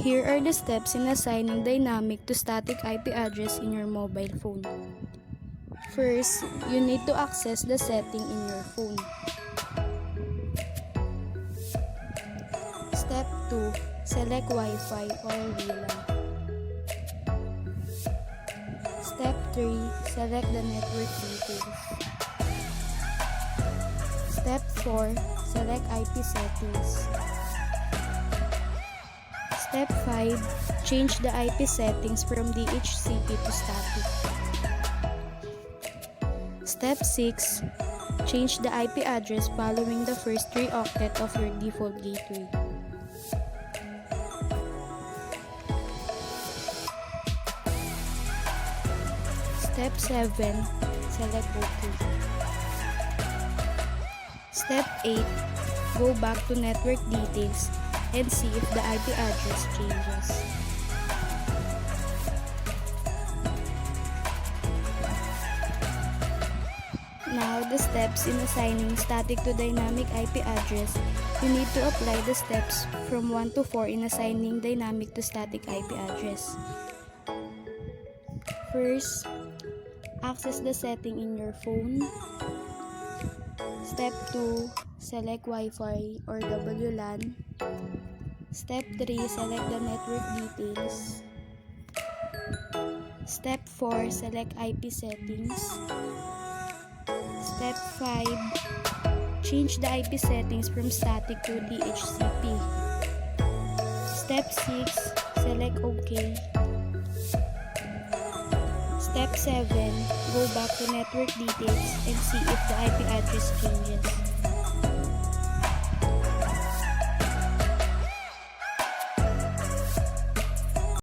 Here are the steps in assigning dynamic to static IP address in your mobile phone. First, you need to access the setting in your phone. Step 2. Select Wi-Fi or WLAN. Step 3. Select the network details. Step 4. Select IP settings. Step 5. Change the IP settings from DHCP to static. Step 6. Change the IP address following the first 3 octet of your default gateway. Step 7. Select OK. Step 8. Go back to network details and see if the IP address changes. Now, the steps in assigning static to dynamic IP address. You need to apply the steps from 1 to 4 in assigning dynamic to static IP address. First, access the setting in your phone. Step 2, select Wi-Fi or WLAN. Step 3, select the network details. Step 4, select IP settings. Step 5, change the IP settings from static to DHCP. Step 6, select OK. Step 7, go back to network details and see if the IP address changes.